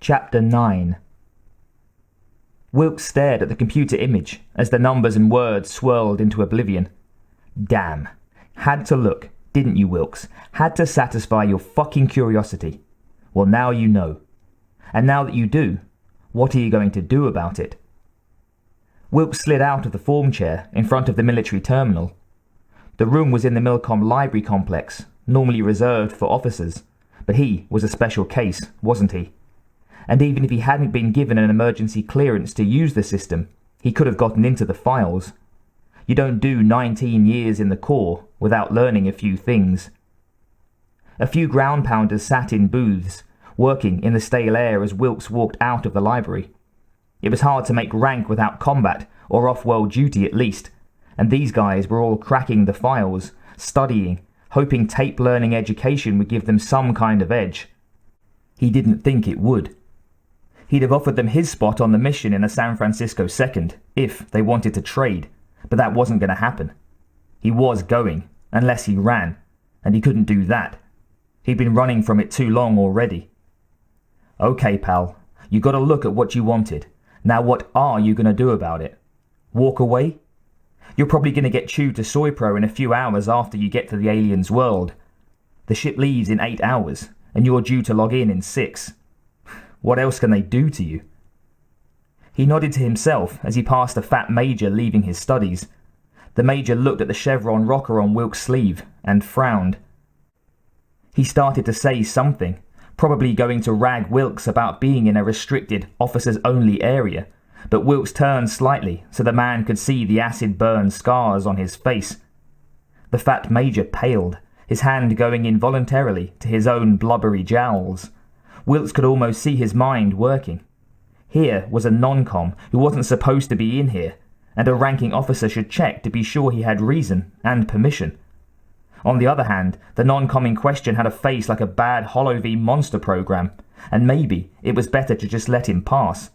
Chapter 9. Wilkes stared at the computer image as the numbers and words swirled into oblivion. Damn. Had to look, didn't you, Wilkes? Had to satisfy your fucking curiosity. Well, now you know. And now that you do, what are you going to do about it? Wilkes slid out of the form chair in front of the military terminal. The room was in the Milcom library complex, normally reserved for officers, but he was a special case, wasn't he? And even if he hadn't been given an emergency clearance to use the system, he could have gotten into the files. You don't do 19 years in the Corps without learning a few things. A few ground pounders sat in booths, working in the stale air as Wilkes walked out of the library. It was hard to make rank without combat, or off-world duty at least, and these guys were all cracking the files, studying, hoping tape-learning education would give them some kind of edge. He didn't think it would. He'd have offered them his spot on the mission in a San Francisco 2nd, if they wanted to trade, but that wasn't going to happen. He was going, unless he ran, and he couldn't do that. He'd been running from it too long already. Okay, pal, you got to look at what you wanted. Now what are you going to do about it? Walk away? You're probably going to get chewed to Soypro in a few hours after you get to the alien's world. The ship leaves in 8 hours, and you're due to log in 6. What else can they do to you? He nodded to himself as he passed a fat major leaving his studies. The major looked at the chevron rocker on Wilkes' sleeve and frowned. He started to say something, probably going to rag Wilkes about being in a restricted, officers-only area, but Wilkes turned slightly so the man could see the acid-burn scars on his face. The fat major paled, his hand going involuntarily to his own blubbery jowls. Wilkes could almost see his mind working. Here was a non-com who wasn't supposed to be in here, and a ranking officer should check to be sure he had reason and permission. On the other hand, the non-com in question had a face like a bad Hollow-V monster program, and maybe it was better to just let him pass.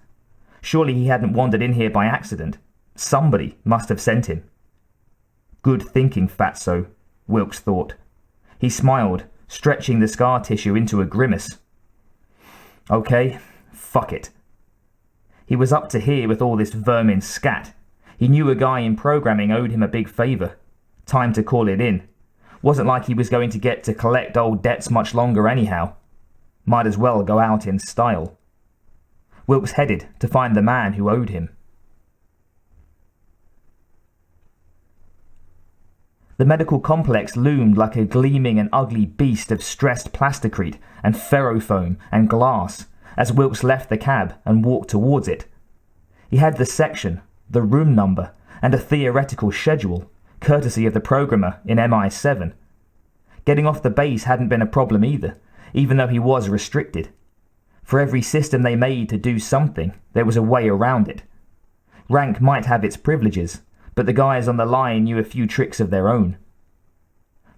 Surely he hadn't wandered in here by accident. Somebody must have sent him. Good thinking, fatso, Wilkes thought. He smiled, stretching the scar tissue into a grimace. Okay, fuck it. He was up to here with all this vermin scat. He knew a guy in programming owed him a big favour. Time to call it in. Wasn't like he was going to get to collect old debts much longer anyhow. Might as well go out in style. Wilkes headed to find the man who owed him. The medical complex loomed like a gleaming and ugly beast of stressed plasticrete and ferrofoam and glass as Wilkes left the cab and walked towards it. He had the section, the room number, and a theoretical schedule, courtesy of the programmer in MI7. Getting off the base hadn't been a problem either, even though he was restricted. For every system they made to do something, there was a way around it. Rank might have its privileges, but the guys on the line knew a few tricks of their own.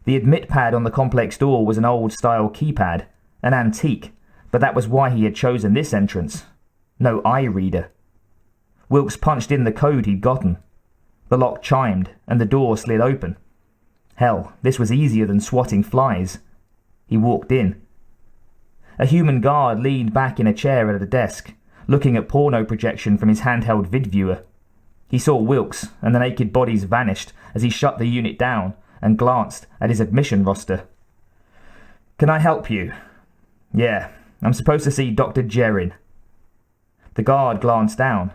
The admit pad on the complex door was an old-style keypad, an antique, but that was why he had chosen this entrance. No eye reader. Wilkes punched in the code he'd gotten. The lock chimed, and the door slid open. Hell, this was easier than swatting flies. He walked in. A human guard leaned back in a chair at a desk, looking at porno projection from his handheld vid viewer. He saw Wilkes, and the naked bodies vanished as he shut the unit down and glanced at his admission roster. "Can I help you?" "Yeah, I'm supposed to see Dr. Jerin." The guard glanced down.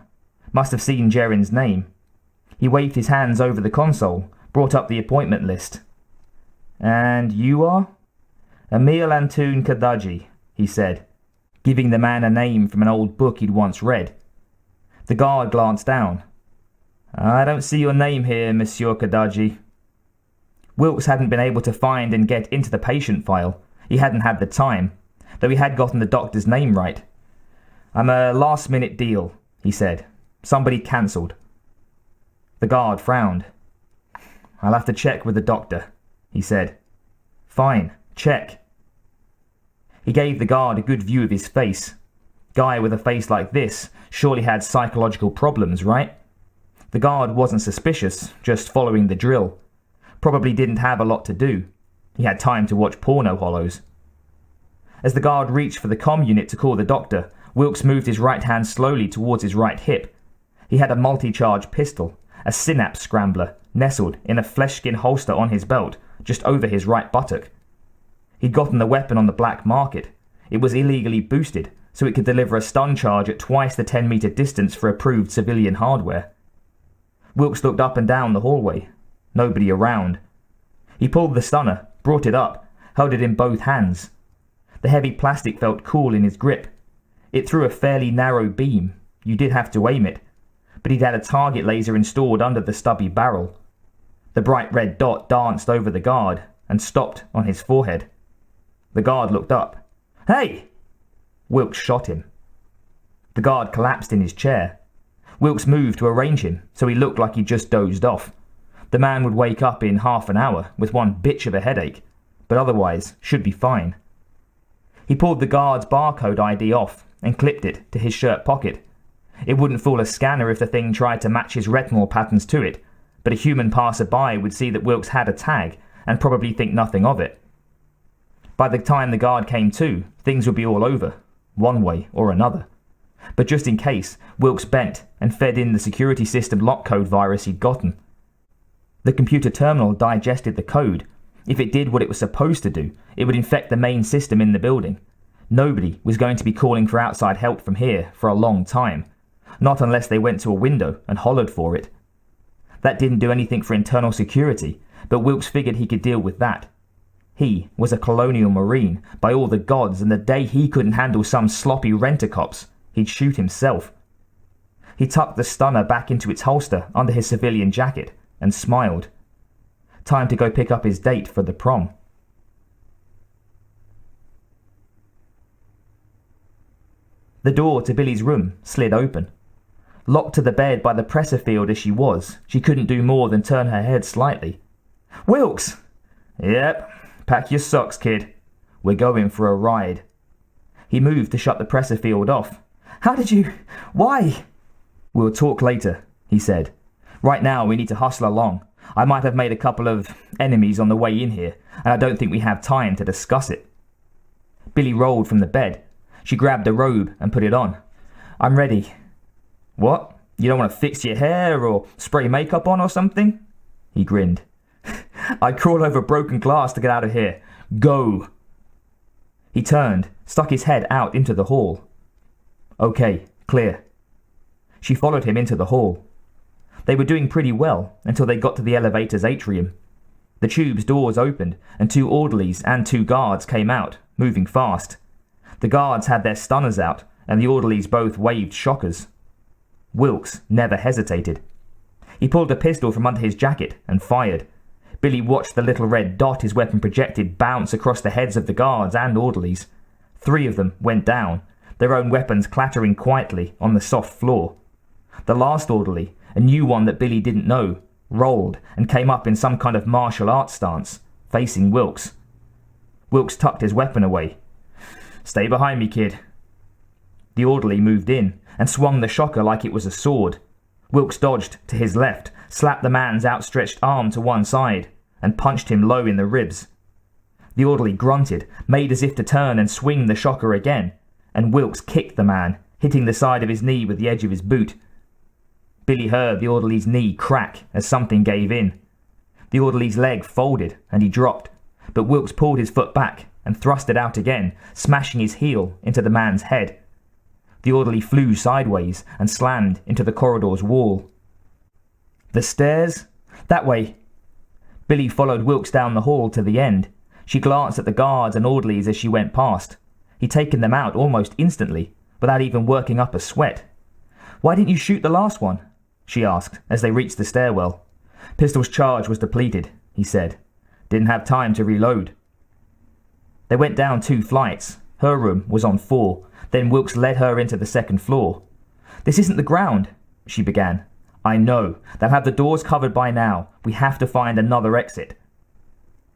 Must have seen Jerin's name. He waved his hands over the console, brought up the appointment list. "And you are?" "Emil Antoon Kadaji," he said, giving the man a name from an old book he'd once read. The guard glanced down. "I don't see your name here, Monsieur Kadaji." Wilkes hadn't been able to find and get into the patient file. He hadn't had the time, though he had gotten the doctor's name right. "I'm a last-minute deal," he said. "Somebody cancelled." The guard frowned. "I'll have to check with the doctor," he said. "Fine, check." He gave the guard a good view of his face. Guy with a face like this surely had psychological problems, right? The guard wasn't suspicious, just following the drill. Probably didn't have a lot to do. He had time to watch porno hollows. As the guard reached for the comm unit to call the doctor, Wilkes moved his right hand slowly towards his right hip. He had a multi-charge pistol, a synapse scrambler, nestled in a flesh-skin holster on his belt, just over his right buttock. He'd gotten the weapon on the black market. It was illegally boosted, so it could deliver a stun charge at twice the 10-meter distance for approved civilian hardware. Wilkes looked up and down the hallway. Nobody around. He pulled the stunner, brought it up, held it in both hands. The heavy plastic felt cool in his grip. It threw a fairly narrow beam. You did have to aim it, but he'd had a target laser installed under the stubby barrel. The bright red dot danced over the guard and stopped on his forehead. The guard looked up. "Hey!" Wilkes shot him. The guard collapsed in his chair. Wilkes moved to arrange him, so he looked like he just dozed off. The man would wake up in half an hour with one bitch of a headache, but otherwise should be fine. He pulled the guard's barcode ID off and clipped it to his shirt pocket. It wouldn't fool a scanner if the thing tried to match his retinal patterns to it, but a human passerby would see that Wilkes had a tag and probably think nothing of it. By the time the guard came to, things would be all over, one way or another. But just in case, Wilkes bent and fed in the security system lock code virus he'd gotten. The computer terminal digested the code. If it did what it was supposed to do, it would infect the main system in the building. Nobody was going to be calling for outside help from here for a long time. Not unless they went to a window and hollered for it. That didn't do anything for internal security, but Wilkes figured he could deal with that. He was a colonial marine, by all the gods, and the day he couldn't handle some sloppy rent-a-cops, he'd shoot himself. He tucked the stunner back into its holster under his civilian jacket and smiled. Time to go pick up his date for the prom. The door to Billy's room slid open. Locked to the bed by the presser field as she was, she couldn't do more than turn her head slightly. "Wilkes!" "Yep, pack your socks, kid. We're going for a ride." He moved to shut the presser field off. "How did you... Why?" "We'll talk later," he said. "Right now we need to hustle along. I might have made a couple of enemies on the way in here, and I don't think we have time to discuss it." Billy rolled from the bed. She grabbed a robe and put it on. "I'm ready." "What? You don't want to fix your hair or spray makeup on or something?" He grinned. "I'd crawl over broken glass to get out of here. Go!" He turned, stuck his head out into the hall. "Okay, clear." She followed him into the hall. They were doing pretty well until they got to the elevator's atrium. The tube's doors opened, and 2 orderlies and 2 guards came out, moving fast. The guards had their stunners out, and the orderlies both waved shockers. Wilkes never hesitated. He pulled a pistol from under his jacket and fired. Billy watched the little red dot his weapon projected bounce across the heads of the guards and orderlies. 3 of them went down, their own weapons clattering quietly on the soft floor. The last orderly, a new one that Billy didn't know, rolled and came up in some kind of martial arts stance, facing Wilkes. Wilkes tucked his weapon away. "Stay behind me, kid." The orderly moved in and swung the shocker like it was a sword. Wilkes dodged to his left, slapped the man's outstretched arm to one side, and punched him low in the ribs. The orderly grunted, made as if to turn and swing the shocker again, and Wilkes kicked the man, hitting the side of his knee with the edge of his boot. Billy heard the orderly's knee crack as something gave in. The orderly's leg folded and he dropped, but Wilkes pulled his foot back and thrust it out again, smashing his heel into the man's head. The orderly flew sideways and slammed into the corridor's wall. "The stairs? That way." Billy followed Wilkes down the hall to the end. She glanced at the guards and orderlies as she went past. He'd taken them out almost instantly, without even working up a sweat. "Why didn't you shoot the last one?" she asked as they reached the stairwell. "Pistol's charge was depleted," he said. "Didn't have time to reload." They went down 2 flights. Her room was on 4. Then Wilkes led her into the second floor. "This isn't the ground," she began. "I know. They'll have the doors covered by now. We have to find another exit."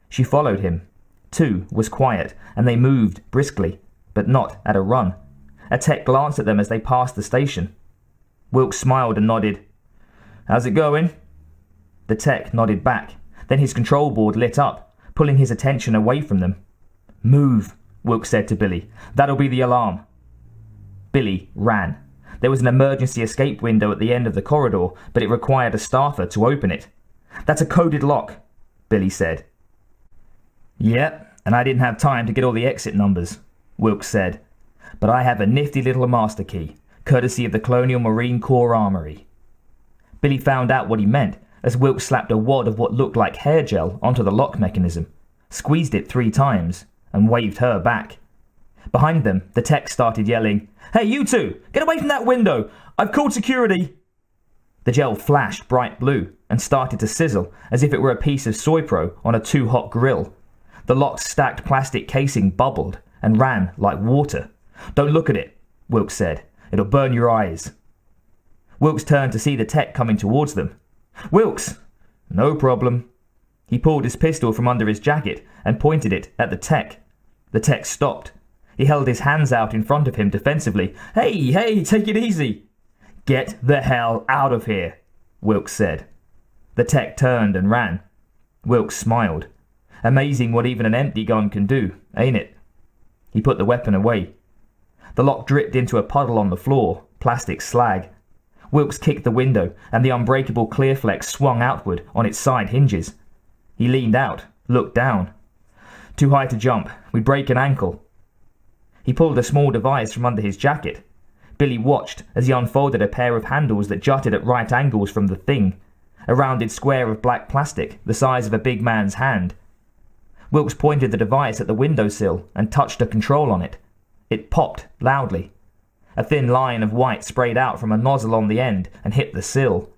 She followed him. 2 was quiet, and they moved briskly, but not at a run. A tech glanced at them as they passed the station. Wilkes smiled and nodded. "How's it going?" The tech nodded back. Then his control board lit up, pulling his attention away from them. "Move," Wilkes said to Billy. "That'll be the alarm." Billy ran. There was an emergency escape window at the end of the corridor, but it required a staffer to open it. "That's a coded lock," Billy said. "Yep, and I didn't have time to get all the exit numbers," Wilkes said. "But I have a nifty little master key, courtesy of the Colonial Marine Corps Armory." Billy found out what he meant as Wilkes slapped a wad of what looked like hair gel onto the lock mechanism, squeezed it 3 times, and waved her back. Behind them, the tech started yelling, "Hey, you two! Get away from that window! I've called security!" The gel flashed bright blue and started to sizzle as if it were a piece of soy pro on a too-hot grill. The lock's stacked plastic casing bubbled and ran like water. "Don't look at it," Wilkes said. "It'll burn your eyes." Wilkes turned to see the tech coming towards them. "Wilkes!" "No problem." He pulled his pistol from under his jacket and pointed it at the tech. The tech stopped. He held his hands out in front of him defensively. Hey, take it easy." "Get the hell out of here," Wilkes said. The tech turned and ran. Wilkes smiled. Amazing what even an empty gun can do, ain't it? He put the weapon away. The lock dripped into a puddle on the floor, plastic slag. Wilkes kicked the window, and the unbreakable Clearflex swung outward on its side hinges. He leaned out, looked down. "Too high to jump. We'd break an ankle." He pulled a small device from under his jacket. Billy watched as he unfolded a pair of handles that jutted at right angles from the thing, a rounded square of black plastic the size of a big man's hand. Wilkes pointed the device at the windowsill and touched a control on it. It popped loudly. A thin line of white sprayed out from a nozzle on the end and hit the sill.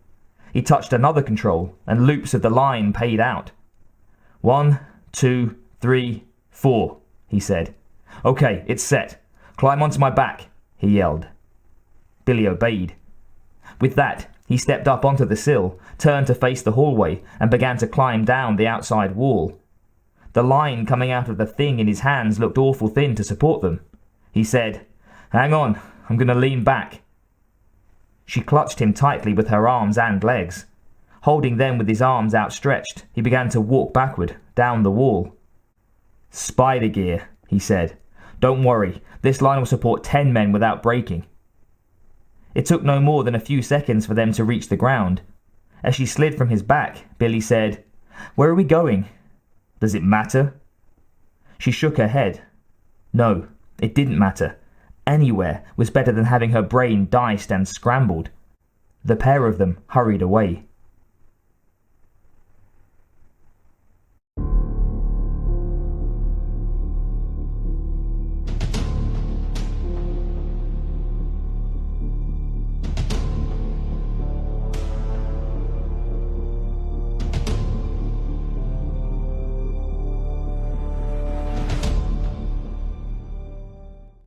He touched another control, and loops of the line paid out. 1, 2, 3, 4, he said. "Okay, it's set. Climb onto my back," he yelled. Billy obeyed. With that, he stepped up onto the sill, turned to face the hallway, and began to climb down the outside wall. The line coming out of the thing in his hands looked awful thin to support them. He said, "Hang on, I'm going to lean back." She clutched him tightly with her arms and legs. Holding them with his arms outstretched, he began to walk backward, down the wall. "Spider gear," he said. "Don't worry, this line will support 10 men without breaking." It took no more than a few seconds for them to reach the ground. As she slid from his back, Billy said, "Where are we going?" "Does it matter?" She shook her head. No, it didn't matter. Anywhere was better than having her brain diced and scrambled. The pair of them hurried away.